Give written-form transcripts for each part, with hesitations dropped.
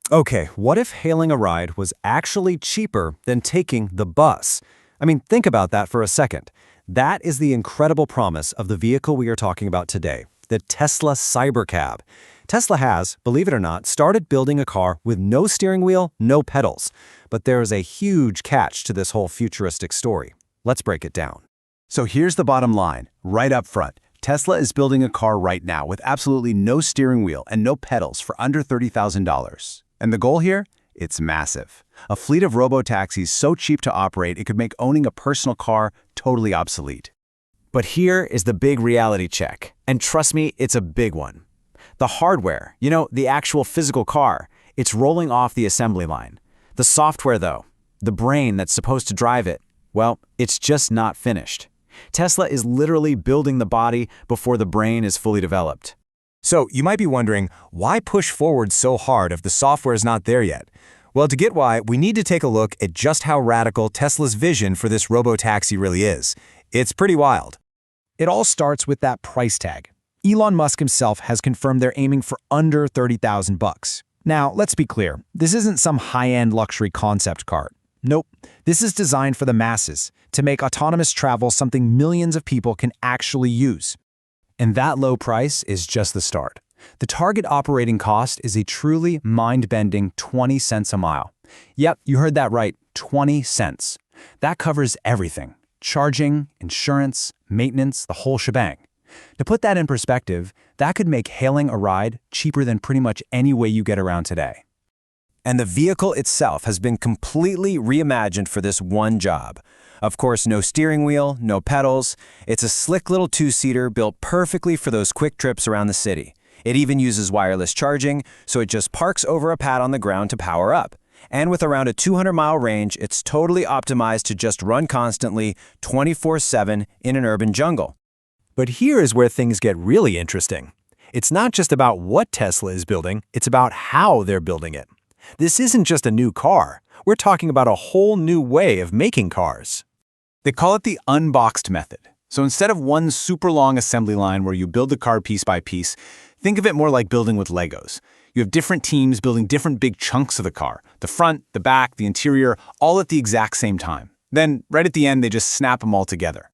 Okay, what if hailing a ride was actually cheaper than taking the bus? I mean, think about that for a second. That is the incredible promise of the vehicle we are talking about today, the Tesla Cybercab. Tesla has, believe it or not, started building a car with no steering wheel, no pedals. But there is a huge catch to this whole futuristic story. Let's break it down. So here's the bottom line, right up front. Tesla is building a car right now with absolutely no steering wheel and no pedals for under $30,000. And the goal here? It's massive. A fleet of robotaxis so cheap to operate it could make owning a personal car totally obsolete. But here is the big reality check. And trust me, it's a big one. The hardware, the actual physical car, it's rolling off the assembly line. The software, though, the brain that's supposed to drive it, well, it's just not finished. Tesla is literally building the body before the brain is fully developed. So you might be wondering, why push forward so hard if the software is not there yet? Well, to get why, we need to take a look at just how radical Tesla's vision for this robotaxi really is. It's pretty wild. It all starts with that price tag. Elon Musk himself has confirmed they're aiming for under $30,000. Now, let's be clear, this isn't some high-end luxury concept car. Nope, this is designed for the masses, to make autonomous travel something millions of people can actually use. And that low price is just the start. The target operating cost is a truly mind-bending 20 cents a mile. Yep, you heard that right, 20 cents. That covers everything: charging, insurance, maintenance, the whole shebang. To put that in perspective, that could make hailing a ride cheaper than pretty much any way you get around today. And the vehicle itself has been completely reimagined for this one job. Of course, no steering wheel, no pedals. It's a slick little two-seater built perfectly for those quick trips around the city. It even uses wireless charging, so it just parks over a pad on the ground to power up. And with around a 200-mile range, it's totally optimized to just run constantly, 24/7 in an urban jungle. But here is where things get really interesting. It's not just about what Tesla is building, it's about how they're building it. This isn't just a new car. We're talking about a whole new way of making cars. They call it the Unboxed method. So instead of one super long assembly line where you build the car piece by piece, think of it more like building with Legos. You have different teams building different big chunks of the car, the front, the back, the interior, all at the exact same time. Then, right at the end, they just snap them all together.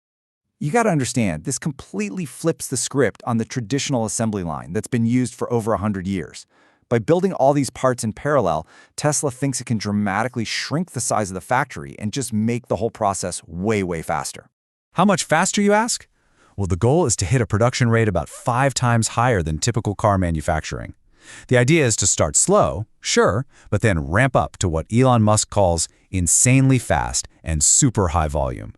You gotta understand, this completely flips the script on the traditional assembly line that's been used for over 100 years. By building all these parts in parallel, Tesla thinks it can dramatically shrink the size of the factory and just make the whole process way, way faster. How much faster, you ask? Well, the goal is to hit a production rate about 5 times higher than typical car manufacturing. The idea is to start slow, sure, but then ramp up to what Elon Musk calls insanely fast and super high volume.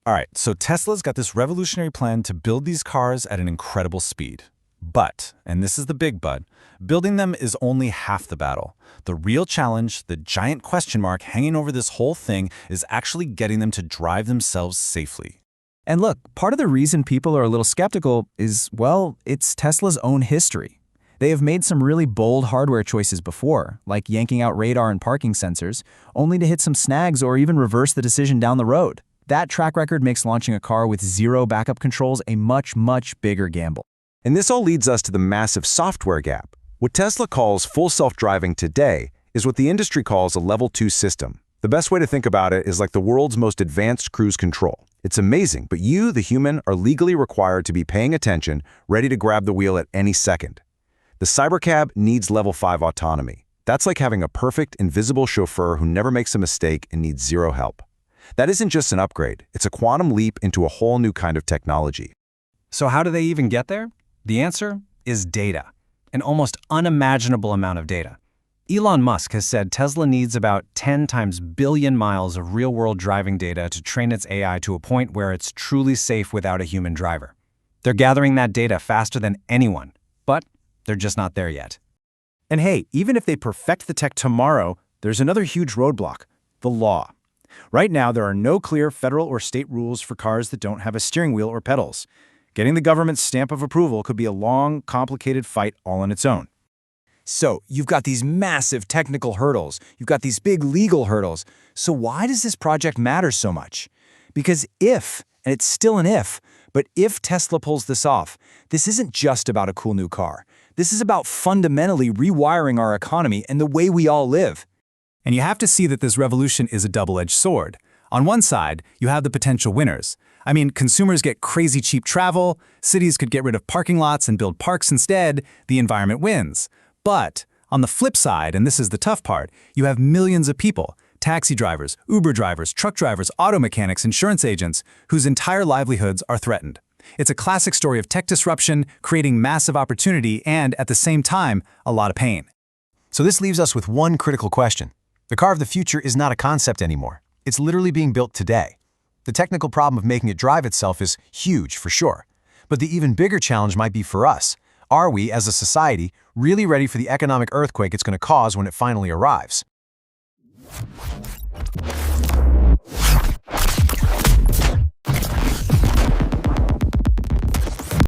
All right, so Tesla's got this revolutionary plan to build these cars at an incredible speed. But, and this is the big but, building them is only half the battle. The real challenge, the giant question mark hanging over this whole thing, is actually getting them to drive themselves safely. And look, part of the reason people are a little skeptical is, well, it's Tesla's own history. They have made some really bold hardware choices before, like yanking out radar and parking sensors, only to hit some snags or even reverse the decision down the road. That track record makes launching a car with zero backup controls a much, much bigger gamble. And this all leads us to the massive software gap. What Tesla calls full self-driving today is what the industry calls a level 2 system. The best way to think about it is like the world's most advanced cruise control. It's amazing, but you, the human, are legally required to be paying attention, ready to grab the wheel at any second. The Cybercab needs level 5 autonomy. That's like having a perfect, invisible chauffeur who never makes a mistake and needs zero help. That isn't just an upgrade, it's a quantum leap into a whole new kind of technology. So how do they even get there? The answer is data, an almost unimaginable amount of data. Elon Musk has said Tesla needs about 10 times billion miles of real-world driving data to train its AI to a point where it's truly safe without a human driver. They're gathering that data faster than anyone, but they're just not there yet. And hey, even if they perfect the tech tomorrow, there's another huge roadblock: the law. Right now, there are no clear federal or state rules for cars that don't have a steering wheel or pedals. Getting the government's stamp of approval could be a long, complicated fight all on its own. So, you've got these massive technical hurdles, you've got these big legal hurdles. So why does this project matter so much? Because if, and it's still an if, But if Tesla pulls this off, this isn't just about a cool new car. This is about fundamentally rewiring our economy and the way we all live. And you have to see that this revolution is a double-edged sword. On one side, you have the potential winners. I mean, consumers get crazy cheap travel, cities could get rid of parking lots and build parks instead, the environment wins. But on the flip side, and this is the tough part, you have millions of people, taxi drivers, Uber drivers, truck drivers, auto mechanics, insurance agents, whose entire livelihoods are threatened. It's a classic story of tech disruption, creating massive opportunity and, at the same time, a lot of pain. So this leaves us with one critical question. The car of the future is not a concept anymore. It's literally being built today. The technical problem of making it drive itself is huge, for sure. But the even bigger challenge might be for us. Are we, as a society, really ready for the economic earthquake it's going to cause when it finally arrives?